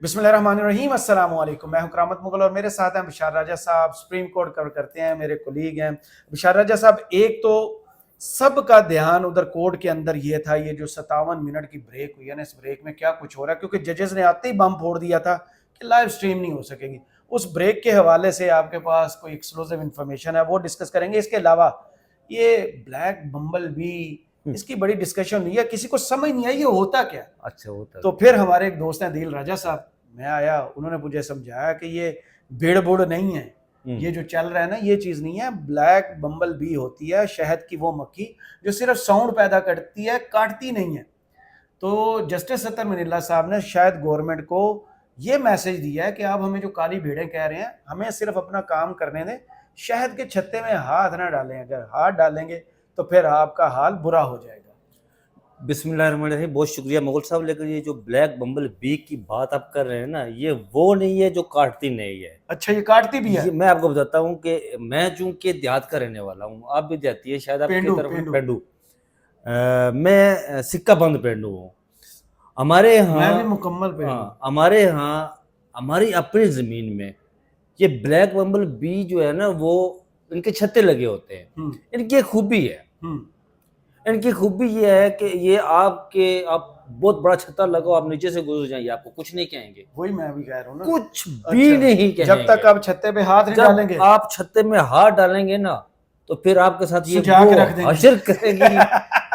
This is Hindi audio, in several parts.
बिस्मिल्लाहिर्रहमानिर्रहीम अस्सलाम वालेकुम। मैं हूं करामत मुगल और मेरे साथ हैं बिशार राजा साहब, सुप्रीम कोर्ट कवर करते हैं, मेरे कोलीग हैं। बिशार राजा साहब, एक तो सबका ध्यान उधर कोर्ट के अंदर ये था, ये जो 57 मिनट की ब्रेक हुई है ना, इस ब्रेक में क्या कुछ हो रहा है, क्योंकि जजेस ने आते ही बम फोड़ दिया था कि लाइव स्ट्रीम नहीं हो सकेगी। उस ब्रेक के हवाले से आपके पास कोई एक्सक्लूसिव इंफॉर्मेशन है, वो डिस्कस करेंगे। इसके अलावा ये ब्लैक बम्बल भी, इसकी बड़ी डिस्कशन हुई है, किसी को समझ नहीं आई ये होता क्या। अच्छा होता तो फिर हमारे एक दोस्त हैं दिल राजा साहब, मैं आया, उन्होंने मुझे समझाया कि ये भीड़ बुड़ नहीं है, ये जो चल रहा है ना, ये चीज़ नहीं है। ब्लैक बम्बल बी होती है शहद की वो मक्खी जो सिर्फ साउंड पैदा करती है, काटती नहीं है। तो जस्टिस सत्तर मनीला साहब ने शायद गवर्नमेंट को ये मैसेज दिया है कि आप हमें जो काली भीड़ें कह रहे हैं, हमें सिर्फ अपना काम करने दें, शहद के छत्ते में हाथ ना डालें। अगर हाथ डालेंगे तो फिर आपका हाल बुरा हो जाएगा। बिस्मिल्लाहिर्रहमानिर्रहीम। बहुत शुक्रिया मुगल साहब। लेकिन ये जो ब्लैक बम्बल बी की बात आप कर रहे हैं ना, ये वो नहीं है जो काटती नहीं है। अच्छा, ये काटती भी है? ये मैं आपको बताता हूँ कि मैं चूंकि देहात का रहने वाला हूँ, आप भी देहाती है शायद, आपकी तरफ पेंडू। मैं सिक्का बंद पेंडू हूँ। हमारे यहाँ, मैं भी मुकम्मल पेंडू। हमारे यहाँ हमारी अपनी ज़मीन में ये ब्लैक बम्बल बी जो है ना, वो इनके छत्ते लगे होते हैं। इनकी एक खूबी है, इनकी खूबी ये है कि ये आप बहुत बड़ा छत्ता लगाओ, आप नीचे से गुजर जाएंगे, आपको कुछ नहीं कहेंगे। वही मैं भी कह रहा हूँ ना, कुछ भी नहीं कहेंगे जब तक आप छत्ते पे हाथ नहीं डालेंगे। आप छत्ते में हाथ डालेंगे ना, तो फिर आपके साथ ये वो हशर करेंगे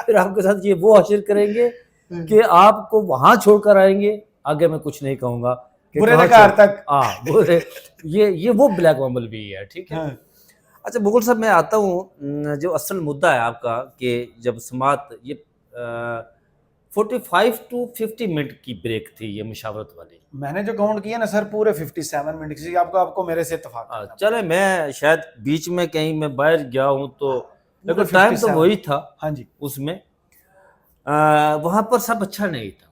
फिर आपके साथ ये वो हशर करेंगे कि आपको वहां छोड़कर आएंगे। आगे मैं कुछ नहीं कहूंगा, बुरे तक। बुरे। ये वो ब्लैक बम्बल भी है, ठीक है। अच्छा मुगल साहब, मैं आता हूँ जो असल मुद्दा है आपका, कि जब समात ये 45 to 50 मिनट की ब्रेक थी, ये मुशावरत वाली। मैंने जो काउंट किया ना सर, पूरे 57 मिनट की। आपको मेरे से इत्तेफाक। चले, मैं शायद बीच में कहीं मैं बाहर गया हूँ, तो लेकिन टाइम तो वही था। हाँ जी। उसमें वहां पर सब अच्छा नहीं था।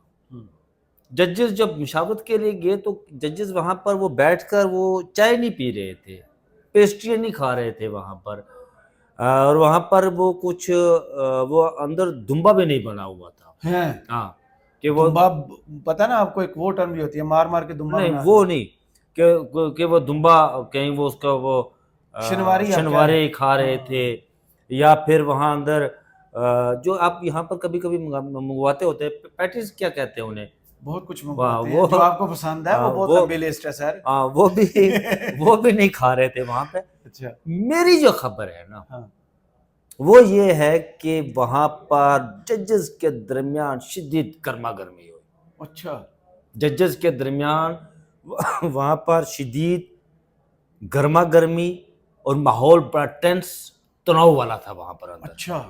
जजेस जब मुशावरत के लिए गए तो जजेस वहां पर वो बैठकर वो चाय नहीं पी रहे थे, पेस्ट्री नहीं खा रहे थे वहां पर, और वहां पर वो कुछ वो अंदर दुम्बा भी नहीं बना हुआ था। हाँ, कि वो पता ना आपको, एक वो टर्म भी होती है, मार मार के दुम्बा। नहीं, वो नहीं कि वो दुम्बा कहीं वो उसका वो शनवारे खा रहे थे, या फिर वहां अंदर जो आप यहाँ पर कभी कभी मंगवाते होते हैं, पैटीज क्या कहते हैं उन्हें, बहुत कुछ मंगवाते हैं जो आपको पसंद है, वो बहुत लंबी लिस्ट है सर। वो भी नहीं खा रहे थे वहां पे। अच्छा। मेरी जो खबर है ना, वो ये है कि वहां पर जजेस के दरमियान शिद्दत गर्मा गर्मी हुई। अच्छा। जजेस के दरमियान वहां पर शिद्दत गर्मा गर्मी और माहौल बड़ा टेंस तनाव वाला था वहां पर अंदर। अच्छा।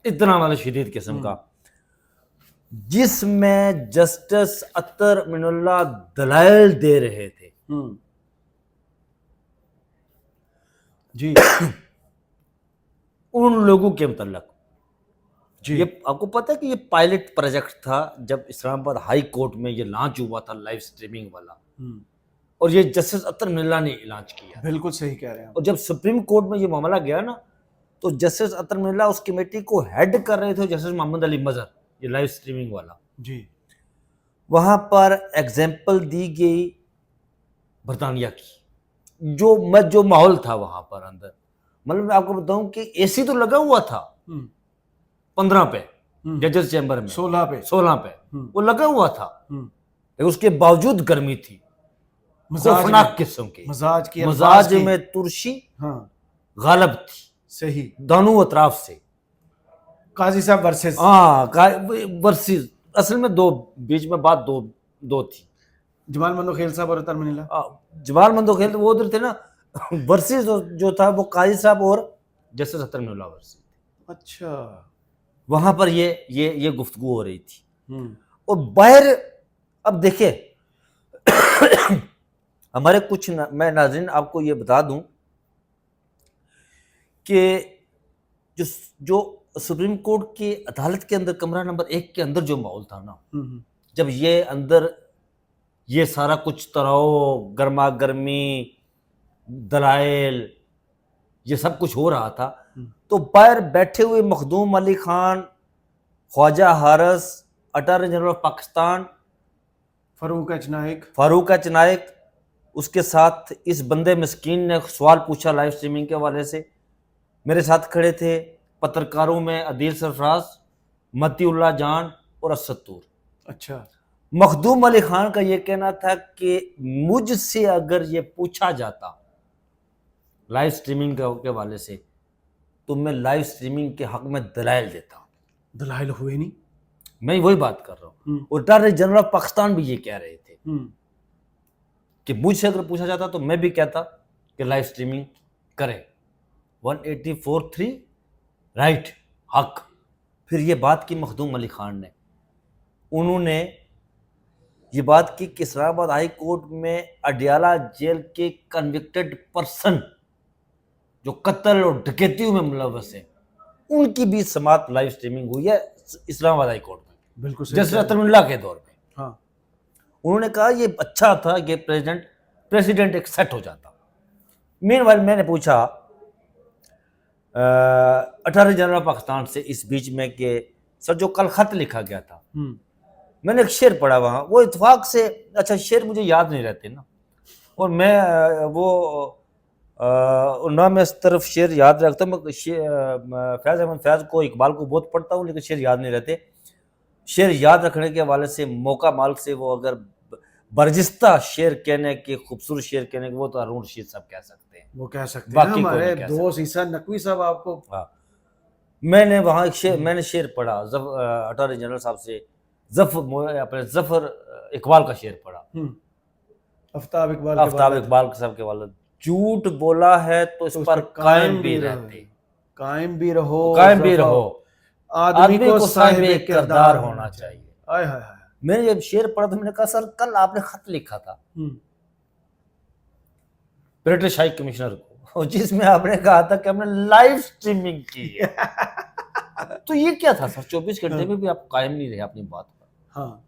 इतना वाला शिद्दत किस्म का, जिसमें जस्टिस अतर मिनुल्लाह दलाइल दे रहे थे जी उन लोगों के मतलब। ये आपको पता है कि ये पायलट प्रोजेक्ट था जब इस्लामाबाद हाई कोर्ट में ये लॉन्च हुआ था, लाइव स्ट्रीमिंग वाला, और ये जस्टिस अतर मिनुल्लाह ने लॉन्च किया। बिल्कुल सही कह रहे हैं। और जब सुप्रीम कोर्ट में ये मामला गया ना, तो जस्टिस अतर मिनुल्लाह उस कमेटी को हेड कर रहे थे, जस्टिस मोहम्मद अली मजहर, ये लाइव स्ट्रीमिंग वाला जी। वहां पर एग्जाम्पल दी गई बरतानिया की, जो माहौल था वहां पर अंदर। मतलब मैं आपको बताऊं कि एसी तो लगा हुआ था 15 पे, जजेस चैम्बर में 16 पे वो लगा हुआ था, लेकिन उसके बावजूद गर्मी थी, खौफनाक किस्म की। मजाज में तुर्शी गालब थी, सही। दोनों अतराफ से काजी साहब वर्सेस, वर्सेस, असल में दो, बीच में बात दो थी, जमाल मंदोखेल साहब और अतर मिनुल्लाह। जमाल मंदोखेल वो उधर थे ना, वर्सेस जो था वो काजी साहब और जस्टिस अतर मिनुल्लाह वर्सेस। अच्छा। वहां पर ये गुफ्तगू हो रही थी। और बाहर अब देखिए हमारे कुछ मैं नाज़रीन आपको ये बता दूं कि जो सुप्रीम कोर्ट की अदालत के अंदर कमरा नंबर 1 के अंदर जो माहौल था ना, जब ये अंदर ये सारा कुछ तनाव, गर्मा गर्मी, दलाइल, ये सब कुछ हो रहा था, तो बाहर बैठे हुए Makhdoom Ali Khan, Khawaja Haris, attorney general of Pakistan, Farooq H Naik. Farooq H Naik, उसके साथ इस बंदे मिस्कीन ने सवाल पूछा लाइव स्ट्रीमिंग के हवाले से। मेरे साथ खड़े थे पत्रकारों में अदील सरफराज, मतीउल्लाह जान और असद तूर। अच्छा। मखदूम अली खान का यह कहना था कि मुझसे अगर ये पूछा जाता लाइव स्ट्रीमिंग के हवाले से तो मैं लाइव स्ट्रीमिंग के हक में दलाइल देता। दलाइल हुए नहीं। मैं वही बात कर रहा हूँ। और डायरेक्टर जनरल ऑफ पाकिस्तान भी ये कह रहे थे कि मुझसे अगर पूछा जाता तो मैं भी कहता कि लाइव स्ट्रीमिंग करें। 184(3 राइट, हक। फिर ये बात की मखदूम अली खान ने, उन्होंने ये बात की कि इस्लामाबाद हाई कोर्ट में अडियाला जेल के कन्विक्टेड पर्सन जो कत्ल और डकैती में मुलव्वस है, उनकी भी समाअत लाइव स्ट्रीमिंग हुई है इस्लामाबाद हाई कोर्ट में, बिल्कुल जस्टिस अतरुल्लाह के दौर में। हाँ। उन्होंने कहा ये अच्छा था कि प्रेसिडेंट एक सेट हो जाता। मीनवाइल मैंने पूछा अटॉर्नी जनरल पाकिस्तान से इस बीच में कि सर जो कल खत लिखा गया था, मैंने एक शेर पढ़ा वहाँ, वो इत्तेफाक से, अच्छा शेर मुझे याद नहीं रहते ना, और मैं ना मैं इस तरफ शेर याद रखता हूँ। मैं फैज़ अहमद फैज़ को, इकबाल को बहुत पढ़ता हूँ, लेकिन शेर याद नहीं रहते। शेर याद रखने के हवाले से मौका माल से वो अगर बर्जिस्ता शेर कहने के, खूबसूरत शेर कहने के, वो तो अरुण रशीद साहब कह सकते हैं, वो कह सकते हैं। बाकी कोई हमारे नहीं कह दोस्त ईसा नकवी साहब आपको। हाँ, मैंने वहाँ एक शेर, मैंने शेर पढ़ा अटॉर्नी जनरल साहब से, जफर इकबाल का शेर पढ़ा, आफ्ताब इकबाल साहब के वाले, झूठ बोला है तो इस पर कायम भी रहते, कायम भी रहो, आदमी को साहिब किरदार होना चाहिए। हाय हाय हाय। मैंने जब शेर पढ़ा तो मैंने कहा सर कल आपने खत लिखा था ब्रिटिश हाई कमिश्नर को, जिसमें आपने कहा था कि हमने लाइव स्ट्रीमिंग की है। तो ये क्या था सर, 24 घंटे में भी आप कायम नहीं रहे अपनी बात पर। हाँ,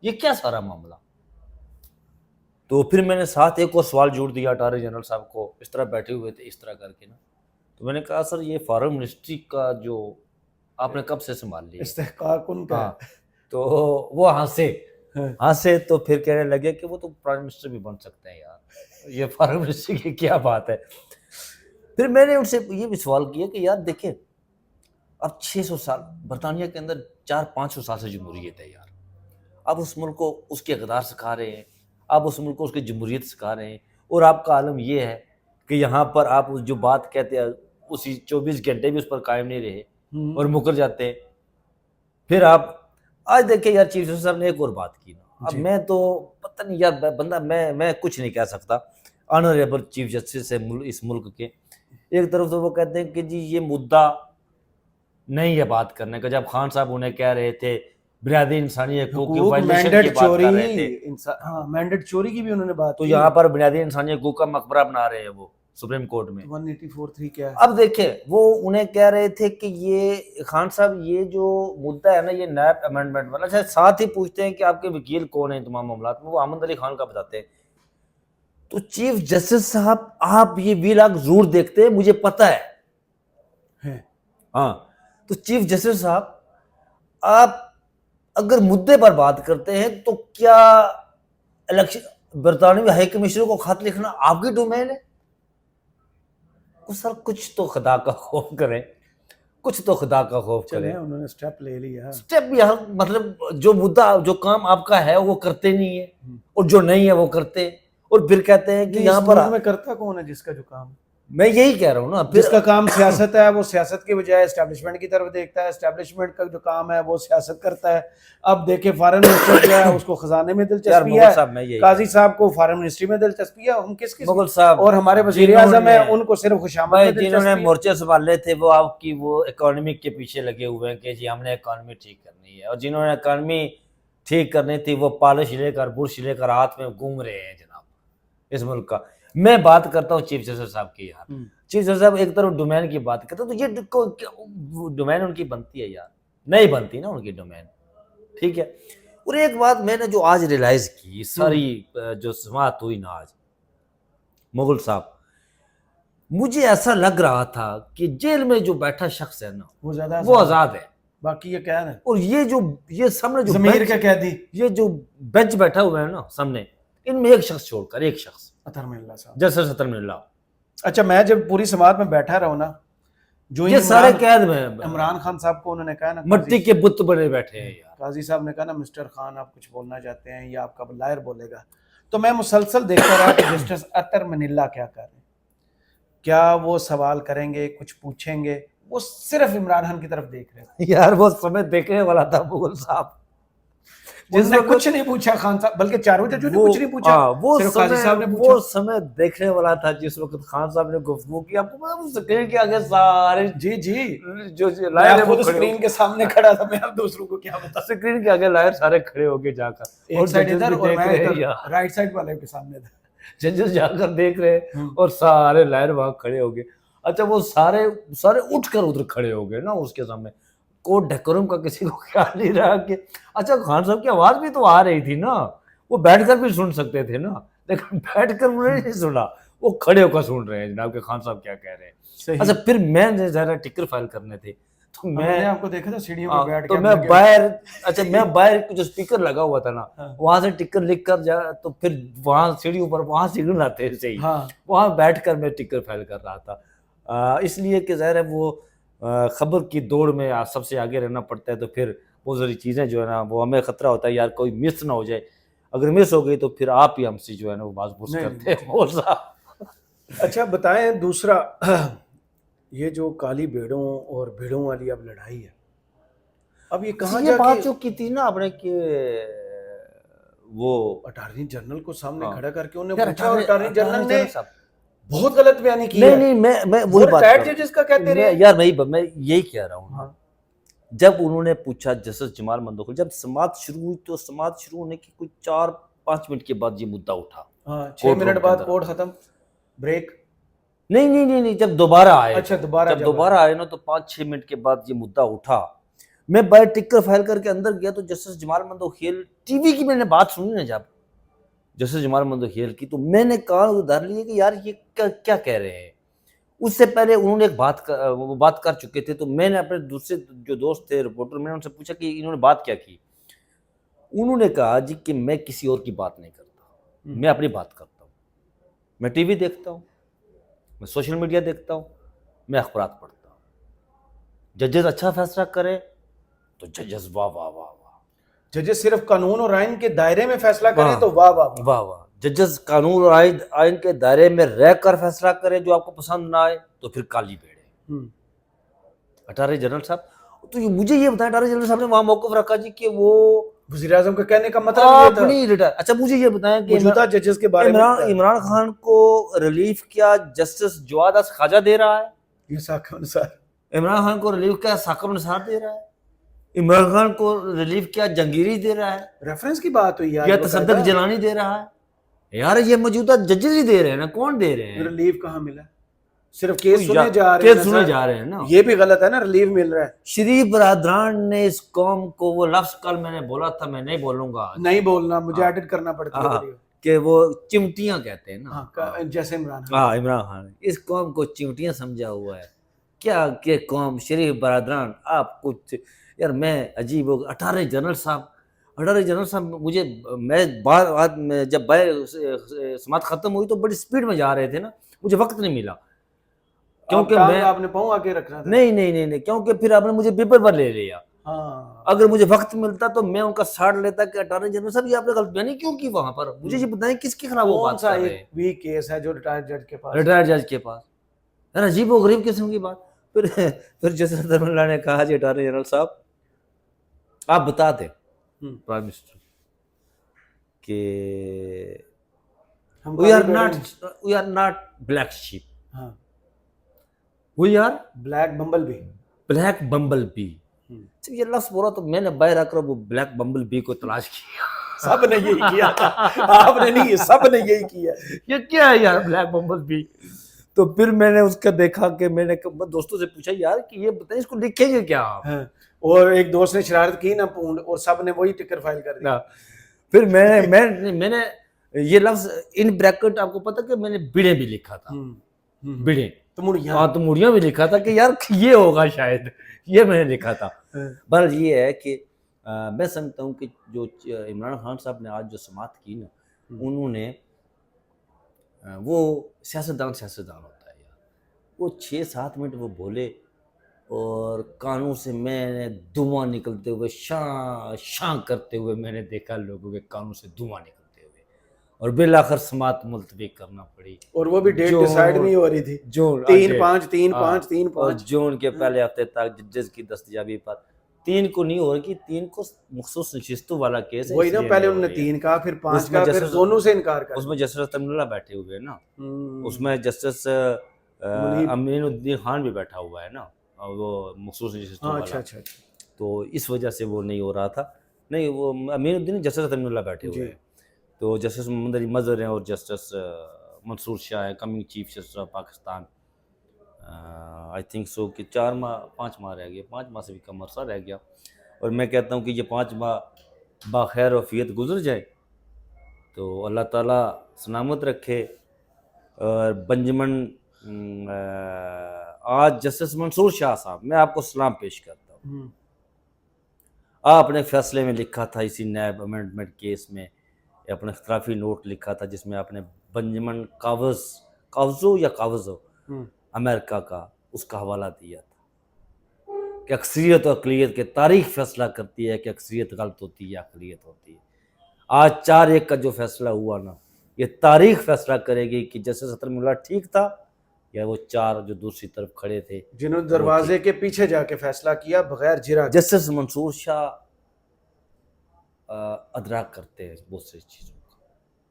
ये क्या सारा मामला। तो फिर मैंने साथ एक और सवाल जोड़ दिया अटॉर्नी जनरल साहब को, इस तरह बैठे हुए थे इस तरह करके ना, तो मैंने कहा सर ये फॉरेन मिनिस्ट्री का जो आपने कब से संभाल लिया, इस्तेहकाक उनका। हाँ, तो वो हंसे तो फिर कहने लगे कि वो तो प्राइम मिनिस्टर भी बन सकते हैं यार, ये फॉरेन मिनिस्ट्री की क्या बात है। फिर मैंने उनसे ये भी सवाल किया कि यार देखें, अब 600 साल बरतानिया के अंदर 400-500 साल से जमहूरियत है यार, अब उस मुल्क को उसके इक़्तिदार सिखा रहे हैं, आप उस मुल्क को उसकी जमहूरियत सिखा रहे हैं, और आपका आलम ये है कि यहाँ पर आप जो बात कहते हैं उसी 24 घंटे भी उस पर कायम नहीं रहे और मुकर जाते हैं। फिर आप आज देखें यार, चीफ जस्टिस साहब ने एक और बात की ना, अब मैं तो पता नहीं यार बंदा, मैं कुछ नहीं कह सकता। ऑनरेबल चीफ जस्टिस है इस मुल्क के, एक तरफ तो वो कहते हैं कि जी ये मुद्दा नहीं है बात करने का, जब खान साहब उन्हें कह रहे थे बुनियादी इंसानी हकूक की वायलेशन की बात कर रहे थे, हाँ, मैंडेट चोरी की भी उन्होंने बात तो यहाँ पर बुनियादी इंसानी हकूक का मकबरा बना रहे हैं वो सुप्रीम कोर्ट में। 184(3 क्या है? अब देखे वो उन्हें कह रहे थे कि ये खान साहब ये जो मुद्दा है ना, ये नैब अमेंडमेंट वाला, शायद साथ ही पूछते हैं कि आपके वकील कौन है तमाम मामला में, वो अहमद अली खान का बताते हैं। तो चीफ जस्टिस साहब आप ये वीलॉग जरूर देखते हैं, मुझे पता है। हाँ, तो चीफ जस्टिस साहब आप अगर मुद्दे पर बात करते हैं तो क्या इलेक्शन बरतानवी हाई कमिश्नर को खत लिखना आपकी डोमेन है? सर कुछ तो खुदा का खौफ करें, कुछ तो खुदा का खौफ करें। उन्होंने स्टेप ले लिया, स्टेप भी मतलब जो मुद्दा जो काम आपका है वो करते नहीं है, और जो नहीं है वो करते, और फिर कहते हैं कि यहाँ पर में करता कौन है जिसका जो काम, मैं यही कह रहा हूँ ना, जिसका काम सियासत है वो सियासत की बजाय एस्टेब्लिशमेंट की तरफ देखता है, एस्टेब्लिशमेंट का जो काम है वो सियासत करता है। अब देखे फॉरेन मिनिस्टर जो है उसको खजाने में दिलचस्पी है, काजी साहब को फॉरेन मिनिस्ट्री में दिलचस्पी है, हम किस मुगल साहब और हमारे वजीर आजम है उनको सिर्फ खुशामद में दिलचस्पी है। जिन्होंने मोर्चे संभाले थे वो आपकी वो इकोनॉमिक के पीछे लगे हुए हैं कि जी हमने इकोनॉमी ठीक करनी है, और जिन्होंने इकोनॉमी ठीक करनी थी वो पॉलिश लेकर बुरश लेकर हाथ में घूम रहे हैं जनाब इस मुल्क का। मैं बात करता हूँ चीफ जस्टिस साहब की यार, चीफ जस्टिस साहब एक तरफ डोमेन की बात करते तो ये डोमेन उनकी बनती है यार, नहीं बनती ना उनकी डोमेन, ठीक है। और एक बात मैंने जो आज रियलाइज की, सारी जो समाअत हुई ना आज, मुगल साहब, मुझे ऐसा लग रहा था कि जेल में जो बैठा शख्स है ना वो आजाद है, बाकी ये क्या है, और ये सामने जो जमीर बेंच, के कैदी ये जो बेंच बैठा हुआ है ना सामने, इनमें एक शख्स छोड़कर एक शख्स, अतर मिल्ला साहब। जैसे सतर मिल्ला, अच्छा, मैं जब पूरी समात में बैठा रहा हूं ना, जो ही ये सारे कैद में इमरान खान साहब को उन्होंने कहा ना, मट्टी के बुत बने बैठे हैं यार। काजी साहब ने कहा ना, मिस्टर खान आप कुछ बोलना चाहते हैं या आपका लायर बोलेगा, तो मैं मुसलसल देखता रहा कि जस्टिस अतर मनिल्ला क्या कर रहे हैं, क्या वो सवाल करेंगे, कुछ पूछेंगे, वो सिर्फ इमरान खान की तरफ देख रहे थे। यार वो समय देखने वाला था मुगल साहब, जिसने कुछ नहीं पूछा खान साहब, बल्कि चारों जजों ने कुछ नहीं पूछा, वो सिर्फ काजी समय, साहब ने वो पूछा। समय देखने वाला था जिस वक्त खान साहब ने गुफ्तगू की। आपको पता है स्क्रीन के आगे सारे जी जी, जो मैं खुद स्क्रीन के सामने खड़ा था, मैं अब दूसरों को क्या बता। स्क्रीन के आगे लायर सारे खड़े होके जाकर, एक साइड judges इधर भी और देख मैं रहे हैं इधर यार, राइट साइड वाले के सामने था। जजेस जाकर देख रहे हैं और सारे लायर वहां खड़े हो गए। अच्छा वो सारे सारे उठकर उधर खड़े हो गए ना उसके सामने, कोड डेकोरम का किसी को ख्याल नहीं रहा कि अच्छा खान साहब की आवाज भी तो आ रही थी ना, वो बैठकर भी सुन सकते थे ना, लेकिन बैठकर उन्होंने नहीं सुना, वो खड़े होकर सुन रहे हैं जनाब के खान साहब क्या कह रहे हैं। सही। अच्छा फिर मैं जरा टिकर फाइल करने थे तो मैंने आपको देखा था सीढ़ियों पे बैठ तो के, मैं बाहर, अच्छा मैं बाहर जो स्पीकर लगा हुआ था ना, वहां से टिकर लिख कर जा, तो फिर वहां सीढ़ी ऊपर वहां सिग्नल आते हैं सही, वहां बैठकर मैं टिकर फाइल कर रहा था। इसलिए कि ज़ाहिर है वो खबर की दौड़ में सबसे आगे रहना पड़ता है, तो फिर बहुत सारी चीज़ें जो है ना वो हमें खतरा होता है यार कोई मिस ना हो जाए, अगर मिस हो गई तो फिर आप ही हमसे जो है ना वो बात पूछ करते हैं। अच्छा बताएं, दूसरा ये जो काली भेड़ों और भेड़ों वाली अब लड़ाई है, अब ये कहाँ ये बात जो की थी ना आपने कि वो अटॉर्नी जनरल को सामने खड़ा करके उन्हें यार पूछा, और अटॉर्नी जनरल ने साहब बहुत गलत बयानी की नहीं है। नहीं मैं वही बात कर रहा हूं। जिसका कहते रहे यार मैं यही कह रहा हूँ। जब उन्होंने पूछा जस्टिस जमाल मंदोखिल, जब समाअत शुरू हुई तो समाअत शुरू होने की कुछ 4-5 मिनट के बाद ये मुद्दा उठा। 6 मिनट बाद कोर्ट खत्म, ब्रेक नहीं, जब दोबारा आए, अच्छा दोबारा आए ना तो 5-6 मिनट के बाद ये मुद्दा उठा। मैं बाहर टिकर फाइल करके अंदर गया तो जस्टिस जमाल मंदोखिल टीवी की मैंने बात सुनी ना, जब जस्टिस जमाल मंदोखिल की, तो मैंने कान उधार लिए कि यार ये क्या कह रहे हैं। उससे पहले उन्होंने एक बात कर चुके थे, तो मैंने अपने दूसरे जो दोस्त थे रिपोर्टर, मैंने उनसे पूछा कि इन्होंने बात क्या की। उन्होंने कहा जी कि मैं किसी और की बात नहीं करता, मैं अपनी बात करता हूँ, मैं टीवी देखता हूँ, मैं सोशल मीडिया देखता हूँ, मैं अखबारात पढ़ता हूँ। जजेस अच्छा फैसला करे तो जजेस वाह वाह वाह वाह, जजेस सिर्फ कानून और आइन के दायरे में फैसला करें तो वाह वाह वाह वाह, जजेस कानून और आइन के दायरे में रहकर फैसला करें, जो आपको पसंद ना आए तो फिर काली भेड़े। अटॉर्नी जनरल साहब, तो मुझे ये बताया अटॉर्नी जनरल साहब ने वहां मौकफ रखा जी कि वो वज़ीर आज़म का कहने का मतलब ये था। अच्छा मुझे ये बताएं कि मौजूदा जजेस के बारे में इमरान खान को रिलीफ क्या जस्टिस जवाद खाजा दे रहा है, ये साकिब निसार, इमरान खान को रिलीफ क्या साकिब निसार दे रहा है, इमरान खान को रिलीफ क्या जंगीरी दे रहा है, रेफरेंस की बात हुई या तसद्दुक जलानी दे रहा है। यार ये मौजूदा जजेस ही दे रहे हैं ना, कौन दे रहे हैं? रिलीफ कहाँ मिला? सिर्फ केस सुने जा रहे हैं ना, ये भी गलत है ना, रिलीफ मिल रहा है। शरीफ बरादरान ने इस कौम को वो लफ्ज कल मैंने बोला था, मैं नहीं बोलूंगा, नहीं बोलना, मुझे एडिट करना पड़ता है कि वो चिमटियां कहते हैं ना, जैसे इमरान खान, इमरान खान इस कौम को चिमटियां समझा हुआ है क्या कि कौम शरीफ बरादरान आप कुछ। यार मैं अजीब हो, अटॉर्नी जनरल साहब मुझे, मैं बार जब समाअत खत्म हुई तो बड़ी स्पीड में जा रहे थे ना, मुझे वक्त नहीं मिला, क्योंकि मैं आपने पाँव आके रखना था। नहीं, क्योंकि फिर आपने मुझे पेपर पर ले लिया। अगर मुझे वक्त मिलता तो मैं उनका साथ लेता कि अटॉर्नी जनरल साहब ये आपने गलत बयानी क्यों की वहां पर, मुझे ये बताएं किसके खिलाफ वो बात कर रहे हैं। वीक केस है जो रिटायर्ड जज के पास, यार अजीब व गरीब किस्म की बात। फिर जस्टिस धर्मला ने कहा जी अटॉर्नी जनरल साहब आप बता दें प्राइम मिनिस्टर कि we are not black sheep, we are black bumblebee। ये लफ्ज बोला तो मैंने बाहर आकर वो ब्लैक बम्बल बी को तलाश किया। सबने यही किया, आपने नहीं, सबने यही किया। ये क्या है यार ब्लैक बम्बल बी? तो फिर मैंने उसका देखा कि मैंने दोस्तों से पूछा यार कि ये बताइए इसको लिखेंगे क्या आप? और एक दोस्त ने शरारत की ना पूंड, और सब ने वही टिकर फाइल कर दिया। फिर मैंने ये लफ्ज इन ब्रैकेट, आपको पता कि मैंने बिड़े भी लिखा था, बिड़े, तमुड़िया। हाँ तो मुड़िया भी लिखा था कि यार ये होगा शायद, ये मैंने लिखा था। बहरहाल ये है कि मैं समझता हूँ कि जो इमरान खान साहब ने आज जो समाअत की ना, उन्होंने वो सियासतदान होता है यार, वो 6-7 मिनट वो बोले और कानों से मैंने धुआं निकलते हुए शां शां करते हुए मैंने देखा लोगों के कानों से धुआं निकलते हुए, और बिलाखिर समाअत मुलतवी करना पड़ी। और वो भी डेट डिसाइड नहीं हो रही थी, जून 3-5 और 3-5 जून के पहले हफ्ते तक जजेस की दस्तयाबी पर 3 को नहीं होगी, 3 को मखसूस नशिस्तों वाला केस है, वही ना, इसलिए पहले नहीं हो उन्होंने रही है। 3 कहा, फिर 5 उसमें कहा, फिर जस्टिस दोनों से इनकार कर उसमें जस्टिस तमिमुल्लाह बैठे हुए हैं ना, दिया। उसमें जस्टिस मुनीब। अमीनुद्दीन खान भी बैठा हुआ है ना, और वो मखसूस नशिस्तों हाँ, वाला, अच्छा। तो इस वजह से वो नहीं हो रहा था। नहीं, वो अमीनुद्दीन जस्टिस तमिमुल्लाह बैठे हुए जी। हैं, तो जस्टिस मोहम्मद अली मजहर हैं और जस्टिस मंसूर शाह है, coming chief justice of Pakistan. I think so कि 5 माह रह गए, 5 माह से भी कम अरसा रह गया, और मैं कहता हूँ कि ये 5 माह बाखैर वफ़ियत गुजर जाए तो अल्लाह ताला सलामत रखे। और बंजमन आज जस्टिस मंसूर शाह साहब, मैं आपको सलाम पेश करता हूँ। आपने फैसले में लिखा था इसी नैब अमेंडमेंट केस में, अपने इख्तलाफी नोट लिखा था जिसमें आपने बंजमन कावज़ो अमेरिका का, उसका हवाला दिया था कि अक्सरियत और अक़लियत के तारीख फैसला करती है कि अक्सरियत गलत होती है या अक़लियत होती है। आज 4-1 का जो फैसला हुआ ना, ये तारीख फैसला करेगी कि जस्टिस तमिमुल्लाह ठीक था या वो 4 जो दूसरी तरफ खड़े थे जिन्होंने दरवाजे के पीछे जाके फैसला किया बगैर जिरा के। जस्टिस मंसूर शाह अदराक करते हैं बहुत सी चीज़ों का,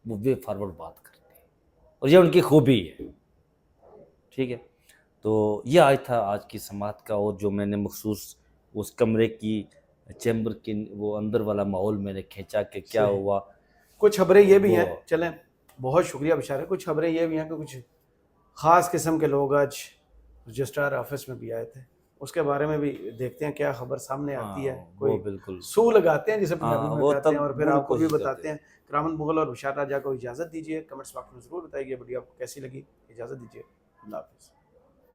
वो वे फॉरवर्ड बात करते हैं और ये उनकी खूबी है। ठीक है, तो ये आज था आज की समाअत का, और जो मैंने मखसूस उस कमरे की चैम्बर की वो अंदर वाला माहौल मैंने खींचा कि क्या हुआ। कुछ खबरें ये भी हैं, चलें, बहुत शुक्रिया बिशारा, कुछ खबरें ये भी हैं कि कुछ ख़ास किस्म के लोग आज रजिस्ट्रार ऑफिस में भी आए थे, उसके बारे में भी देखते हैं क्या खबर सामने आती है। कोई बिल्कुल सू लगाते हैं जिसे पंजाबी में कहते हैं, और फिर आपको भी कोशिश बताते हैं। करामत मुगल और बिशार राजा को इजाज़त दीजिए, कमेंट्स बॉक्स में ज़रूर बताइए वीडियो आपको कैसी लगी, इजाज़त दीजिए, अल्लाह हाफ़िज़।